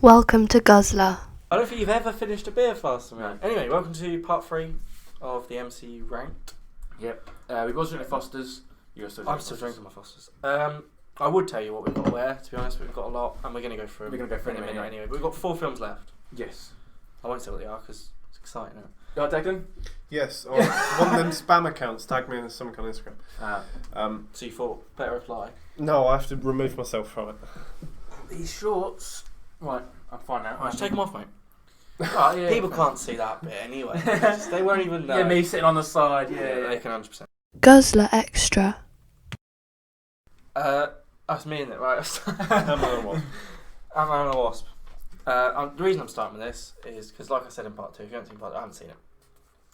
Welcome to Guzzler. I don't think you've ever finished a beer faster than me. Anyway, welcome to part 3 of the MCU rant. Yep. We've also drinking Foster's. I'm still drinking my Foster's. I would tell you what we've got to wear, to be honest, but we've got a lot, and we're going to go through them in a minute anyway. But we've got 4 films left. Yes. I won't say what they are, because it's exciting, isn't it? You are Declan? Yes. One of them spam accounts tagged me in something on Instagram. So you thought, better reply. No, I have to remove myself from it. These shorts. Right, I'm fine now. Right, take them off, mate. Oh, yeah. People can't see that bit anyway. They won't even know. Yeah, me sitting on the side. Yeah. They can 100%. Guzzler Extra. That's me, isn't it? Right. Ant-Man and Wasp. Ant-Man and the Wasp. The reason I'm starting with this is because, like I said in part 2, if you haven't seen part 2, I haven't seen it.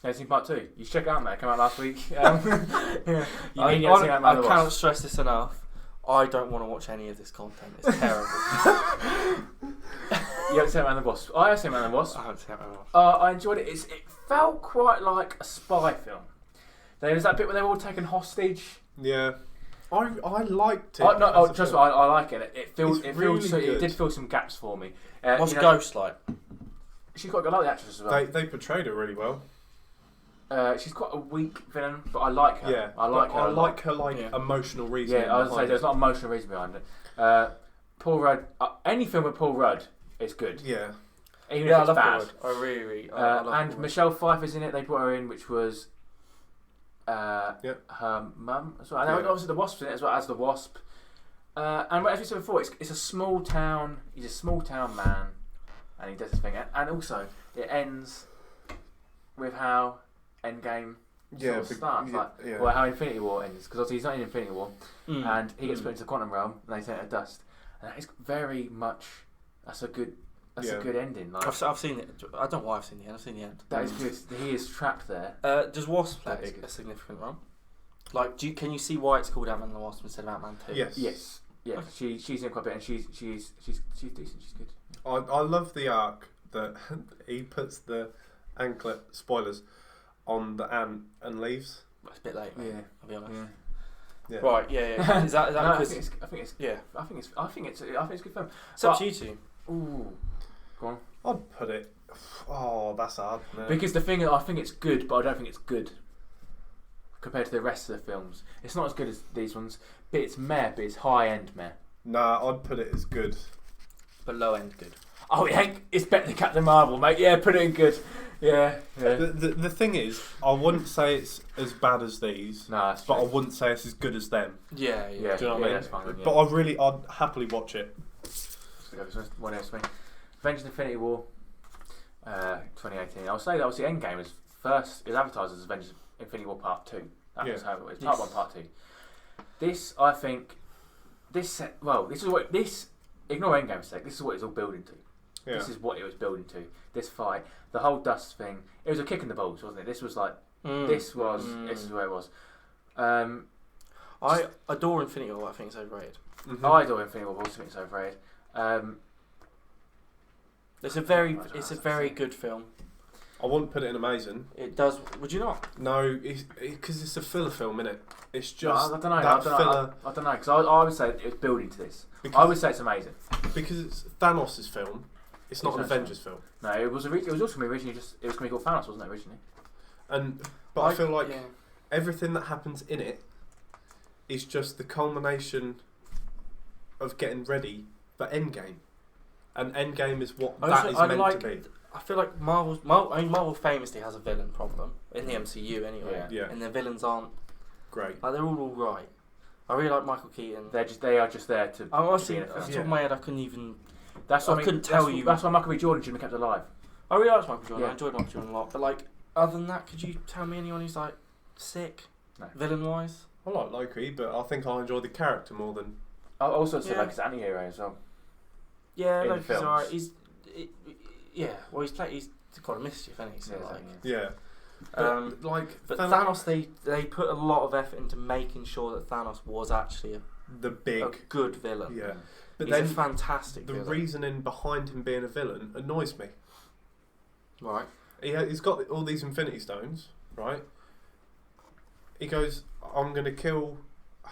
Have you seen part 2? You should check it out, mate. It came out last week. Yeah. I cannot stress this enough. I don't want to watch any of this content. It's terrible. You haven't seen Ant-Man and the Wasp? I have seen Ant-Man and the Wasp. I haven't seen Ant-Man and the Wasp. I enjoyed it. It felt quite like a spy film. There was that bit where they were all taken hostage. Yeah. I liked it. I like it. It Really did fill some gaps for me. What's Ghost like? She's quite good. I like the actress as well. They portrayed her really well. She's quite a weak villain, but I like her. Yeah, I like her emotional reason. Yeah, I was say there's not emotional reason behind it. Paul Rudd. Any film with Paul Rudd is good. Yeah. Even if it's bad. Paul Rudd. I really I love and Paul Michelle Pfeiffer's in it. They brought her in, which was her mum as well. And obviously the Wasp's in it as well as the Wasp. And as we said before, it's a small town. He's a small town man, and he does his thing. And also, it ends with how Endgame sort of starts, well, how Infinity War ends, because obviously he's not in Infinity War, and he gets put into the quantum realm, and they turn to dust, and that is very much a good ending. Like, I've seen it. I don't know why I've seen the end. I've seen the end. That is good. He is trapped there. Does Wasp play a significant role? Like, can you see why it's called Ant-Man and the Wasp instead of Ant-Man 2? Yes. Yeah. Okay. She's in quite a bit, and she's decent. She's good. I love the arc that he puts the anklet spoilers on the ant and leaves. It's a bit late, mate, I'll be honest. Yeah. Right, yeah. Is that no, because I think it's a good film. It's up to you two. Ooh, go on. I'd put it. Oh, that's hard. No. Because the thing is, I think it's good, but I don't think it's good compared to the rest of the films. It's not as good as these ones, but it's meh, but it's high end meh. Nah, I'd put it as good. But low end good. Oh, it's better than Captain Marvel, mate. Yeah, put it in good. Yeah. The thing is, I wouldn't say it's as bad as these, but I wouldn't say it's as good as them. Yeah. Do you know what I mean? That's fine, yeah. But I'd happily watch it. What else? Avengers: Infinity War, 2018. I'll say that obviously Endgame was first. It was advertised as Avengers: Infinity War Part 2. That was how it was. Part 1, Part 2. This, I think, this is what this. Ignore Endgame for a sec. This is what it's all building to. Yeah. This is what it was building to. This fight, the whole dust thing. It was a kick in the balls, wasn't it? This was like, this is where it was. I adore Infinity War. I think it's overrated. Mm-hmm. I adore Infinity War. I also think it's overrated. It's a very good film. I wouldn't put it in amazing. It does. Would you not? No, because it's a filler film, innit? It's just I don't know. filler. I don't know because I would say it's building to this. I would say it's amazing because it's Thanos' film. It's not an Avengers film. No, it was also originally it was going to be called Thanos, wasn't it originally? But I feel like everything that happens in it is just the culmination of getting ready for Endgame, and Endgame is what that is meant to be. I feel like Marvel famously has a villain problem in the MCU anyway. Yeah. And their villains aren't great. Like they're all right. I really like Michael Keaton. They are just there to. Honestly, off the top of my head, I couldn't even. That's what I couldn't tell you. That's why Michael B. Jordan should have been kept alive. I really liked Michael Jordan. I enjoyed Michael Jordan a lot. But like, other than that, could you tell me anyone who's like sick, villain-wise? I like Loki, but I think I enjoy the character more than. I also said like his anti-hero as well. Yeah, Loki's alright. He's quite a mischief, isn't he? So But Thanos, they put a lot of effort into making sure that Thanos was actually a good villain. Yeah. But he's a fantastic the villain. reasoning behind him being a villain annoys me. Right. He's got all these Infinity Stones, right? He goes, I'm going to kill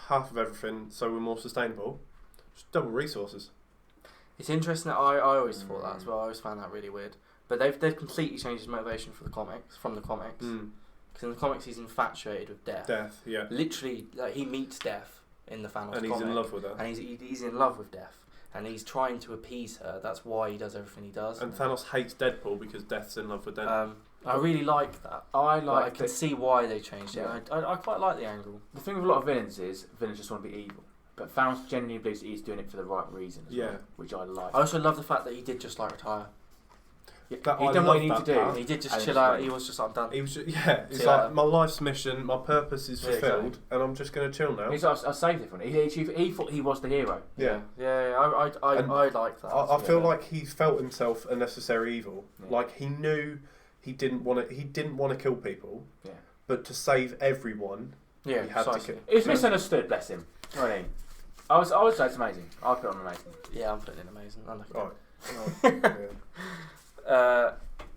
half of everything so we're more sustainable. Just double resources. It's interesting that I always thought that as well. I always found that really weird. But they've completely changed his motivation from the comics. Because in the comics, he's infatuated with death. Yeah. Literally, like, he meets death in the Thanos and he's comic, in love with her. And he's in love with death. And he's trying to appease her. That's why he does everything he does. And Thanos hates Deadpool because Death's in love with Deadpool. I really like that. I can see why they changed it. I quite like the angle. The thing with a lot of villains is villains just want to be evil. But Thanos genuinely believes he's doing it for the right reason as well, which I like. I also love the fact that he did just like retire. He done what he needed to do. He did just chill out. He was just like, I'm done. He was it's like, my life's mission, my purpose is fulfilled, and I'm just going to chill now. He's like, I saved everyone. He thought he was the hero. Yeah. I like that. I feel like he felt himself a necessary evil. Yeah. Like he knew he didn't want to kill people. Yeah. But to save everyone, he had to kill. He was misunderstood. Bless him. You know what I mean? I would say it's amazing. I put it on amazing. Yeah, I'm putting it amazing. I like it. Right.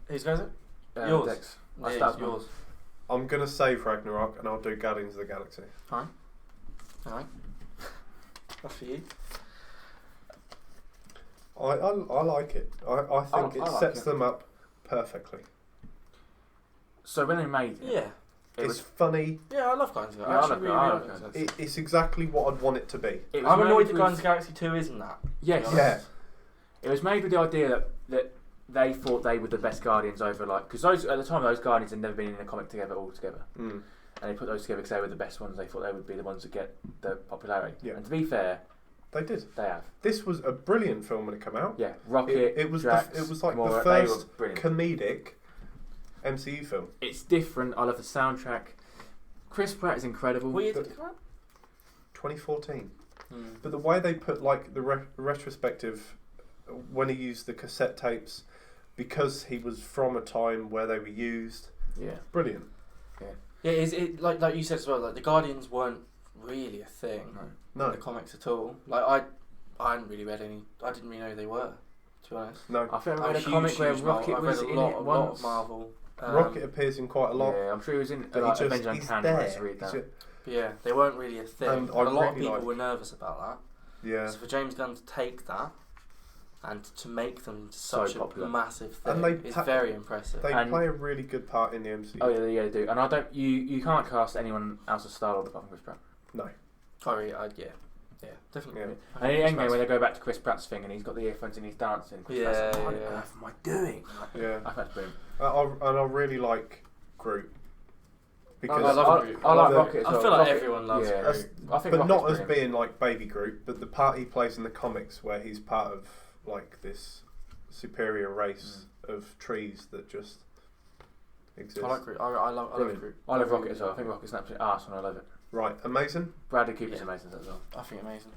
Who's goes it? Yours. Dex. That's yours. I'm gonna save Ragnarok and I'll do Guardians of the Galaxy. Alright. That's for you. I like it. I think it sets them up perfectly. So when they made it, it's funny. Yeah, I love Guardians of the Galaxy. It's exactly what I'd want it to be. I'm annoyed that Guardians of the Galaxy 2 isn't that. Yes. Yeah. It was made with the idea that they thought they were the best Guardians over, like, because at the time those Guardians had never been in a comic all together. And they put those together because they were the best ones. They thought they would be the ones that get the popularity. Yeah. And to be fair, they did. They have. This was a brilliant film when it came out. Yeah, Rocket. It was Drax, it was like Gamora, the first comedic MCU film. It's different. I love the soundtrack. Chris Pratt is incredible. What year did it come out? 2014. But the way they put like the retrospective when he used the cassette tapes, because he was from a time where they were used. Yeah, brilliant. Yeah, is it like you said as well? Like the Guardians weren't really a thing in the comics at all. Like I hadn't really read any. I didn't really know who they were. To be honest, no. I think I read a comic where Rocket was in it once. A lot of Marvel. Rocket appears in quite a lot. Yeah, I'm sure he was in Avengers Uncanny. Read that. Yeah, they weren't really a thing. And a lot of people were nervous about that. Yeah. So for James Gunn to take that and to make them such a massive thing is very impressive. They play a really good part in the MCU. Oh yeah, they do. And I don't. You can't cast anyone else's Star-Lord apart from Chris Pratt. No. Yeah, definitely. Yeah. And anyway, when they go back to Chris Pratt's thing and he's got the earphones and he's dancing, Chris Pratt's like, what on earth am I doing? Yeah. I think that's brilliant. And I really like Groot. Because I love Groot. I like Rocket as well. I feel like everyone loves Groot. I think but Rocket's not as being like baby Groot, but the part he plays in the comics where he's part of like this superior race of trees that just exist. I like Groot. I love Groot. I love Rocket as well. I think Rocket's an absolute arse and I love it. Right, amazing. Bradley Cooper's amazing as well. I think amazing.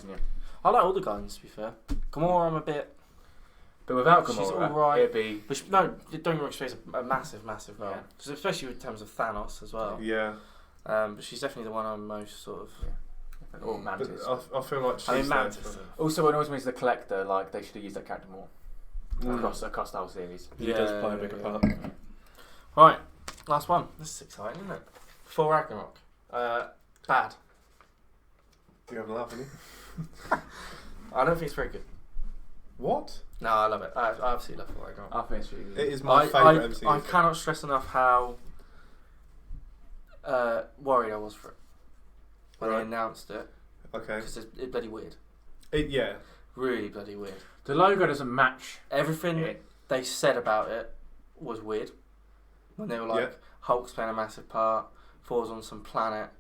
Yeah. I like all the Guardians, to be fair. Gamora, I'm a bit. But without Gamora, she's all right. It'd be. But don't get me wrong, she plays a massive role. Yeah. Especially in terms of Thanos as well. Yeah. But she's definitely the one I'm most sort of. Yeah. Or Mantis. I feel like she's. Mantis. Also, what annoys me is the Collector. Like they should have used that character more across the whole series. He does play a bigger part. Right, last one. This is exciting, isn't it? Thor Ragnarok. Bad. You have a laugh, haven't you? I don't think it's very good. What? No, I love it. I absolutely love Thor Ragnarok. I think it's really good. It is my favourite MCU. I cannot stress enough how worried I was for it when they announced it. Okay. Because it's bloody weird. Yeah. Really bloody weird. The logo doesn't match. Everything they said about it was weird. When they were like, Hulk's playing a massive part, Thor's on some planet,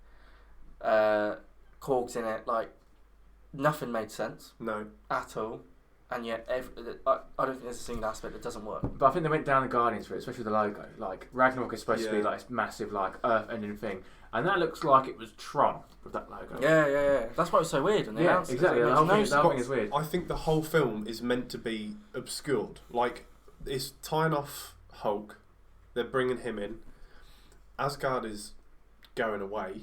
Korg's in it, like, nothing made sense. No. At all. And yet, I don't think there's a single aspect that doesn't work. But I think they went down the Guardians for it, especially with the logo. Like, Ragnarok is supposed to be like this massive, like, earth-ending thing. And that looks like it was Tron with that logo. Yeah. That's why it was so weird. And they announced exactly. It. The whole thing is weird. I think the whole film is meant to be obscured. Like, it's tying off Hulk. They're bringing him in. Asgard is going away.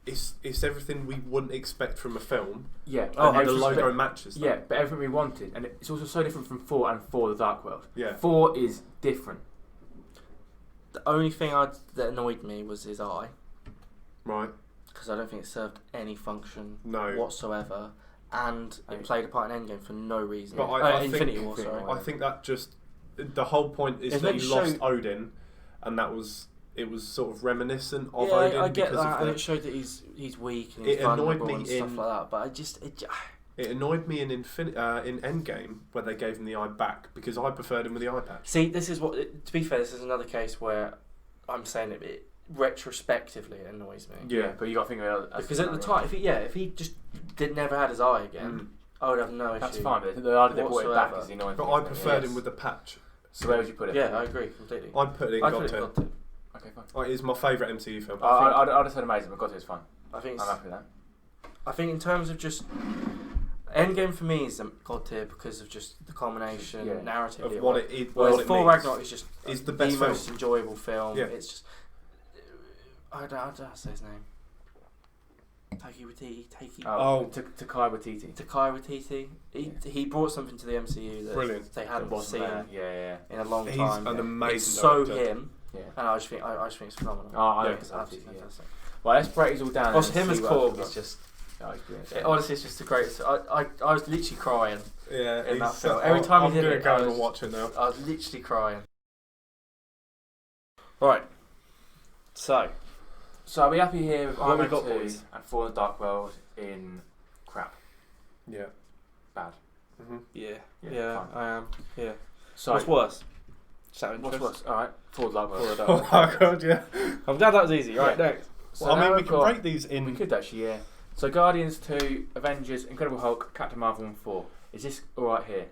It's everything we wouldn't expect from a film. Yeah. And the logo matches that. Yeah, but everything we wanted. And it's also so different from Thor and Thor the Dark World. Yeah. Thor is different. The only thing that annoyed me was his eye. Right. Because I don't think it served any function whatsoever. and it played a part in Endgame for no reason. But I Infinity think, War, sorry. I think that just the whole point is that he lost Odin, and it was sort of reminiscent of Odin. I get because that, of and it showed that he's weak and he's vulnerable and stuff like that. But it annoyed me in Endgame where they gave him the eye back because I preferred him with the eye patch. See, this is what. To be fair, this is another case where I'm saying it retrospectively it annoys me. Yeah, but you got to think about it because at the time, if he just never had his eye again, I would have no issue. That's fine, but the idea they brought it back is the annoying. But I preferred him with the patch. So where would you put it? Yeah, I agree completely. I'd put it in God Tier. Okay, fine. It's my favourite MCU film. I'd have said amazing, but God Tier is fine. I'm happy with that. I think in terms of just Endgame for me is God Tier because of just the culmination narrative of what it is. Whereas Thor Ragnarok is just the best most enjoyable film. Yeah. It's just I don't say his name. Taika Waititi. He brought something to the MCU that they hadn't seen in a long time. He's an amazing it's so director. him, and I just think it's phenomenal. It's absolutely fantastic. Well, let's break these all down. Also, him as Korg is just. Honestly, it's just the greatest. I was literally crying. Yeah, in that film. Every time he did it, I'm going to go and watch it now. I was literally crying. Right. So are we happy here with Iron Man 2 boys? and Thor: The Dark World in crap? Yeah. Bad. Mm-hmm. Yeah, I am. Yeah. So what's worse? What's worse? Alright, Thor: The Dark World. Oh my god, yeah. I'm glad that was easy. Right, next. So well, I mean, we can break these in. We could actually, yeah. So Guardians 2, Avengers, Incredible Hulk, Captain Marvel and 4. Is this alright here?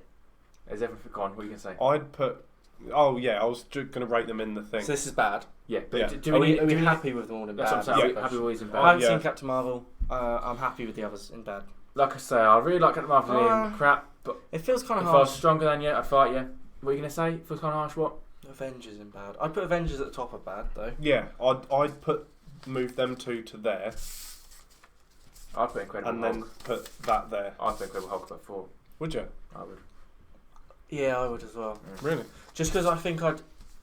Is everything gone? What are you going to say? I'd put... Oh, yeah, I was going to rate them in the thing. So this is bad? Yeah. But are we happy with them all in bad? That's what I'm saying. Happy with all these in bad? I haven't seen Captain Marvel. I'm happy with the others in bad. Like I say, I really like Captain Marvel in crap, but it feels kind of harsh. If I was stronger than you, I'd fight you. What are you going to say? It feels kind of harsh, what? Avengers in bad. I'd put Avengers at the top of bad, though. Yeah, I'd move them two to there. I'd put Incredible Hulk. And then put that there. I'd put Incredible Hulk at 4. Would you? I would. Yeah, I would as well. Really? Just because I think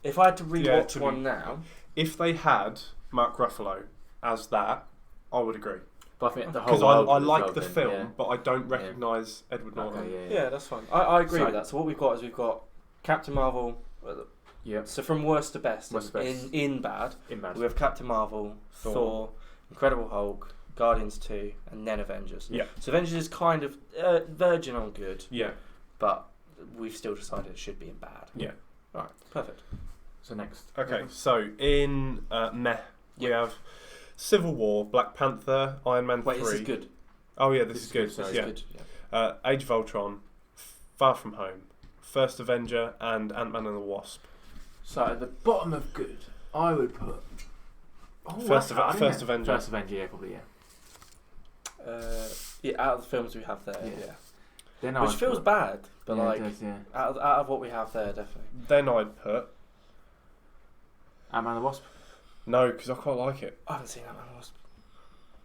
if I had to rewatch one now... If they had Mark Ruffalo as that, I would agree. But I think the whole because I like the film, but I don't recognise Edward Norton. Yeah, that's fine. I agree with that. So what we've got is we've got Captain Marvel... Yeah. So from worst to best, in bad, we have Captain Marvel, Thor, Incredible Hulk, Guardians 2, and then Avengers. Yeah. So Avengers is kind of verging on good. Yeah. But we've still decided it should be in bad. Yeah. Right. Perfect. So next. Okay. So in we have Civil War, Black Panther, Iron Man 3. Wait, this is good. Oh yeah, this is good. This is good. Yeah. Age of Ultron, Far From Home, First Avenger, and Ant-Man and the Wasp. So at the bottom of good, I would put First Avenger. First Avenger, yeah, probably, yeah. Out of the films we have there, yeah. Then which feels bad, but it does, out of what we have there, definitely. Then I'd put Ant-Man and the Wasp. No, because I quite like it. I haven't seen Ant-Man and the Wasp.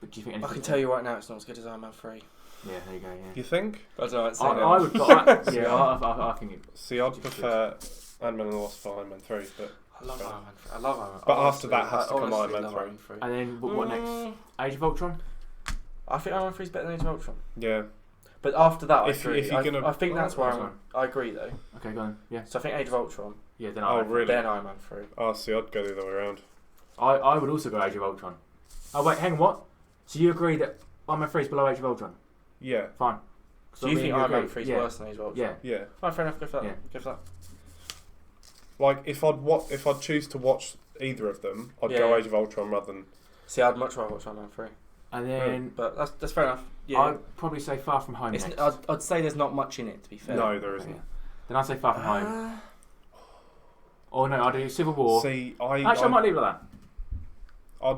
But do you think? I can tell you right now, it's not as good as Iron Man 3. Yeah, there you go. Yeah. You think? I don't know. I would. I think. See, I'd prefer Ant-Man and the Wasp for Iron Man 3, but. I love Iron Man 3. I love Iron Man. But after that has to come Iron Man 3. And then what next? Age of Ultron? I think Iron Man 3 is better than Age of Ultron. Yeah. But after that, if you're gonna, I think that's where I agree though. Okay, go on. Yeah. So I think Age of Ultron. Yeah, then Then Iron Man 3. Oh, see, I'd go the other way around. I would also go Age of Ultron. Oh wait, hang on, what? So you agree that Iron Man 3 is below Age of Ultron? Yeah. Fine. So you think Iron Man 3 is worse than Age of Ultron? Yeah. Fine, fair enough. Go for that. Go for that. Like if I'd choose to watch either of them, I'd go Age of Ultron rather than. See, I'd much rather watch Iron Man 3. And then, but that's fair enough. Yeah. I'd probably say Far From Home. Next. I'd say there's not much in it, to be fair. No, there isn't. Yeah. Then I'd say Far From Home. Oh no, I'd do Civil War. See, I might leave it like that. I'll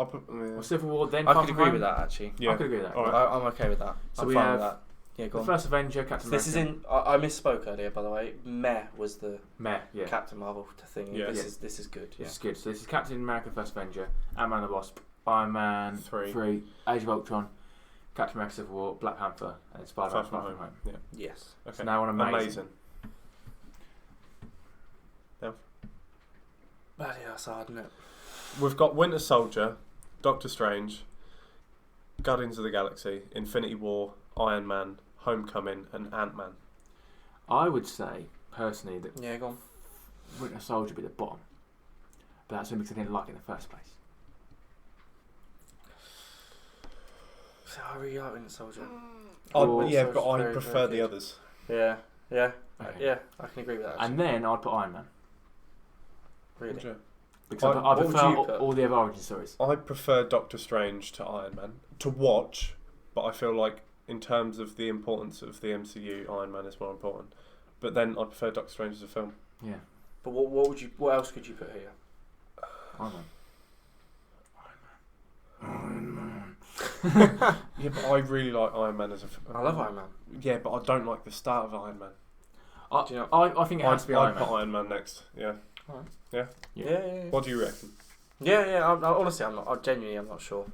put well, Civil War. Then I Far could From agree Home. with that actually. Yeah. I could agree with that. Right. I'm okay with that. So I'm we fine have with that. Yeah, go on. First Avenger, Captain America. This is in. I misspoke earlier, by the way. Meh was the Captain Marvel thing. Yeah. This is good. Yeah. This is good. So this is Captain America, First Avenger, Ant-Man and the Wasp, Iron Man 3, Age of Ultron, Captain America, Civil War, Black Panther, and Spider-Man Far From Home. Yeah. Yes. Okay. So now on Amazing. Bloody hell, it's hard, isn't it? We've got Winter Soldier, Doctor Strange, Guardians of the Galaxy, Infinity War, Iron Man, Homecoming, and Ant-Man. I would say, personally, that go on. Winter Soldier would be the bottom. But that's only because I didn't like it in the first place. So I really like Winter Soldier. But I prefer the others. Yeah. Okay. Yeah, I can agree with that. Actually. And then I'd put Iron Man. Really? Because I what would prefer you put? all the other origin stories. I prefer Doctor Strange to Iron Man to watch, but I feel like in terms of the importance of the MCU, Iron Man is more important. But then I prefer Doctor Strange as a film. Yeah. But what else could you put here? Iron Man. Yeah, but I really like Iron Man as a film. I love Iron Man. Yeah, but I don't like the start of Iron Man. Do you know? I think it has to be Iron I'd Man. put Iron Man next. Yeah. Alright. Yeah. Yeah. What do you reckon? Yeah. Honestly, I'm not sure.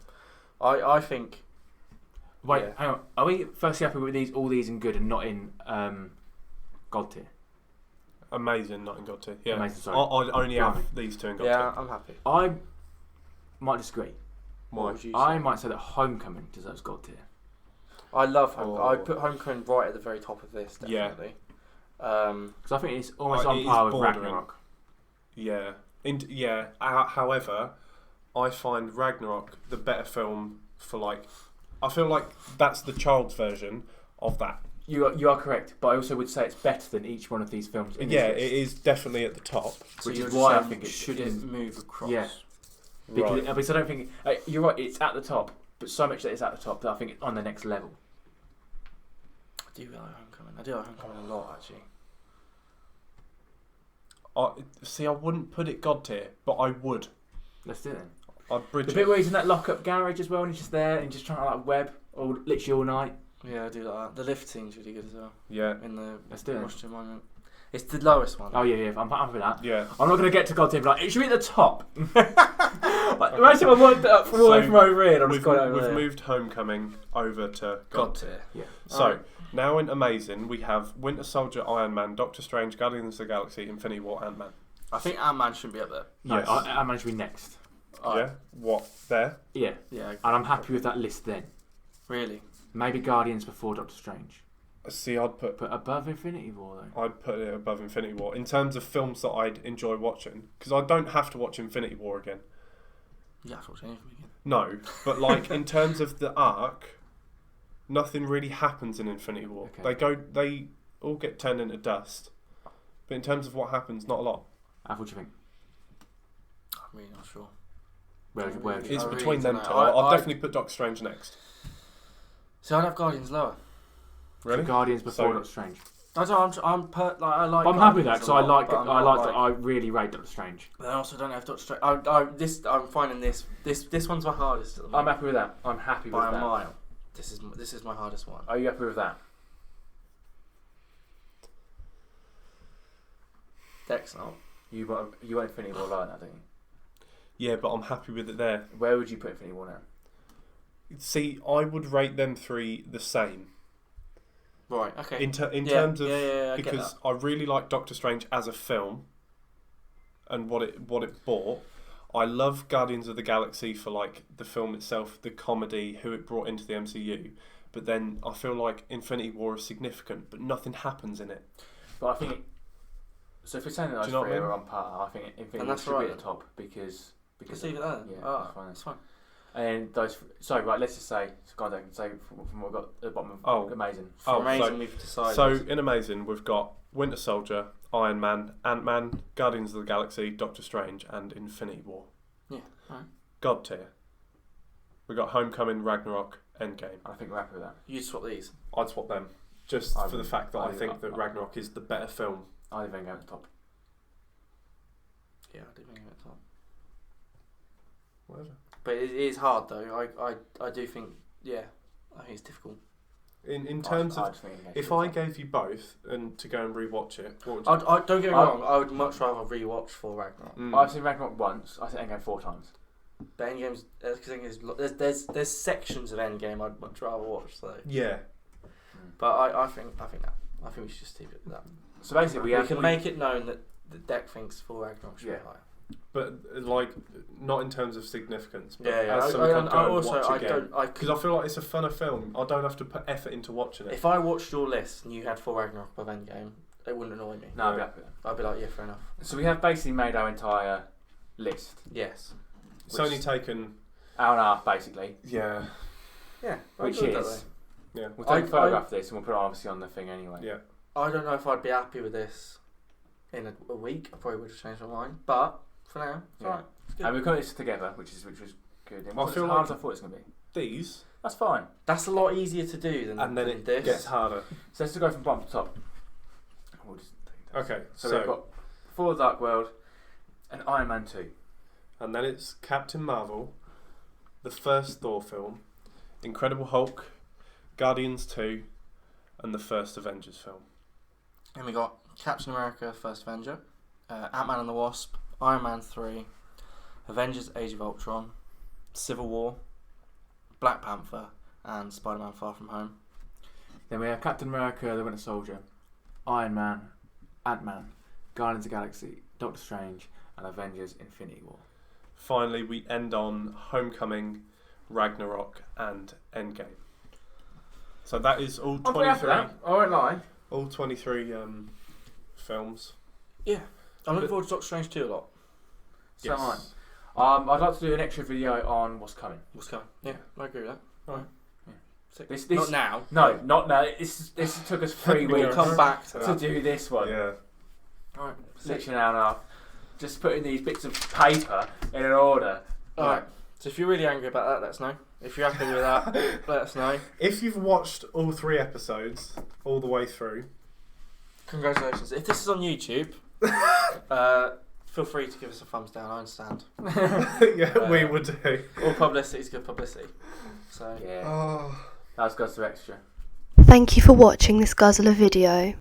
I think. Wait, Yeah. hang on. Are we firstly happy with all these in good and not in God tier? Amazing, not in God tier. Yeah. Amazing, sorry. I only have Blimey. these two in God Yeah, tier. I'm happy. I might disagree. What Why? would you I say? might say that Homecoming deserves God tier. I love Homecoming. Oh. I'd put Homecoming right at the very top of this, Yeah. definitely. Because I think it's almost It on is par with bordering. Ragnarok. Yeah. However, I find Ragnarok the better film for like. I feel like that's the child's version of that. You are correct, but I also would say it's better than each one of these films. In Yeah, this list. it is definitely at the top. Which you're is just why I saying think it should is- move across. Yeah. Because I don't think you're right. It's at the top, but so much that it's at the top that I think it's on the next level. I do like Homecoming. I do like Homecoming a lot, actually. I wouldn't put it God tier, but I would. Let's do it then. I'd bridge The bit it. where he's in that lock-up garage as well, and he's just there and just trying to like web literally all night. Yeah, I do like that. The lift scene's really good as well. Yeah. In the Let's do it. Washington Monument. It's the lowest one. Oh yeah, I'm happy with that. Yeah. I'm not going to get to God tier, but like, it should be at the top. Like, imagine if I worked it up from all the way from over here and I've We've just got it over we've there. moved Homecoming over to God tier. Yeah. So Alright. now in Amazing we have Winter Soldier, Iron Man, Doctor Strange, Guardians of the Galaxy, Infinity War, Ant-Man. I think Ant-Man shouldn't be up there. No, Yes. I managed to be next. Alright. Yeah. What there? Yeah. Yeah. And I'm happy with that list then. Really? Maybe Guardians before Doctor Strange. See, I'd put Above Infinity War though. I'd put it above Infinity War in terms of films that I'd enjoy watching because I don't have to watch Infinity War again. Yeah, that's watching anything again. No, but like in terms of the arc, nothing really happens in Infinity War. Okay. They all get turned into dust. But in terms of what happens, not a lot. What do you think? I'm really not sure. Where would you It's I really between them don't two. know. I'll I- definitely put Doctor Strange next. So I'd have Guardians lower. Really? Guardians before So- Doctor Strange. I don't. I like. I'm happy with that Guardians because a I lot, like but I'm I not like that I really rate Doctor Strange. But I also don't have Doctor Strange. I'm finding this one's my hardest at the I'm moment. happy with that. I'm happy with by a that. mile. This is my hardest one. Are you happy with that? Dex not. You want Infinity War like that, don't you? Yeah, but I'm happy with it there. Where would you put Infinity War now? See, I would rate them three the same. Right. Okay. In terms of I get because that. I really like Doctor Strange as a film and what it brought. I love Guardians of the Galaxy for like the film itself, the comedy, who it brought into the MCU. But then I feel like Infinity War is significant, but nothing happens in it. But I think. So if we're saying that those Do you know what three I mean? are on par, I think Infinity And War that's should right be at the then. top because Just leave it there. Yeah, Oh, that's fine. that's fine. And those. Sorry, right. Let's just say. Go on, then. Say from what we've got at the bottom of Oh. Amazing. Oh, Amazing. We've decided. So in Amazing, we've got Winter Soldier, Iron Man, Ant-Man, Guardians of the Galaxy, Doctor Strange, and Infinity War. Yeah. Alright. God tier. We've got Homecoming, Ragnarok, Endgame. I think we're happy with that. You swap these. I'd swap them just I for the would- fact that I I would- think that Ragnarok is the better film. I think at the top. Yeah, I do think it's top. Whatever. But it is hard though. I do think. Yeah. I think it's difficult. In terms I of, just think it if gets I to the top. gave you both and to go and rewatch it, what would you? I don't get me I- wrong. I would much rather rewatch for Ragnarok. Mm. I've seen Ragnarok once. I've seen Endgame 4 times. But Endgame's because there's sections of Endgame I'd much rather watch. So, Yeah. but I think we should just keep it at that. So basically, We can make it known that the deck thinks for Ragnarok should Yeah. be higher. but like not in terms of significance. But Yeah. as I someone go also watch I again, don't because I feel like it's a funner film. I don't have to put effort into watching it. If I watched your list and you had Thor Ragnarok above Endgame, it wouldn't annoy me. No, I'd be happy with that. I'd be like, yeah, fair enough. So we have basically made our entire list. Yes. It's only taken hour and a half, basically. Yeah. Yeah. Which is. Yeah. We'll take a photograph of this and we'll put it obviously on the thing anyway. Yeah. I don't know if I'd be happy with this in a week. I probably would have changed my mind, but for now, it's alright. And we've got this together, which was good. I feel as hard like as I thought it was going to be. These. That's fine. That's a lot easier to do than And then it this. gets harder. So let's just go from bottom to top. We'll just take this. Okay. So we've got Thor: The Dark World and Iron Man 2. And then it's Captain Marvel, the first Thor film, Incredible Hulk, Guardians 2, and the first Avengers film. And we got Captain America: First Avenger, Ant-Man and the Wasp, Iron Man 3, Avengers: Age of Ultron, Civil War, Black Panther, and Spider-Man: Far From Home. Then we have Captain America: The Winter Soldier, Iron Man, Ant-Man, Guardians of the Galaxy, Doctor Strange, and Avengers: Infinity War. Finally, we end on Homecoming, Ragnarok, and Endgame. So that is all 23. I won't lie. All 23 films. Yeah, I'm looking forward to Doctor Strange 2 a lot. So Yes. am I. I'd like to do an extra video on what's coming. What's coming? Yeah, I agree with that. Alright. Yeah. Sick. This Not now. No, not now. This took us 3 We'll weeks come back to to that. do this one. Yeah. Alright. Literally an hour and a half. Just putting these bits of paper in an order. Alright. So if you're really angry about that, let us know. If you're happy with that, let us know. If you've watched all 3 episodes all the way through, Congratulations. If this is on YouTube, feel free to give us a thumbs down. I understand. yeah, we would do. All publicity is good publicity. So Yeah. Oh. That's got some extra. Thank you for watching this Guzzler video.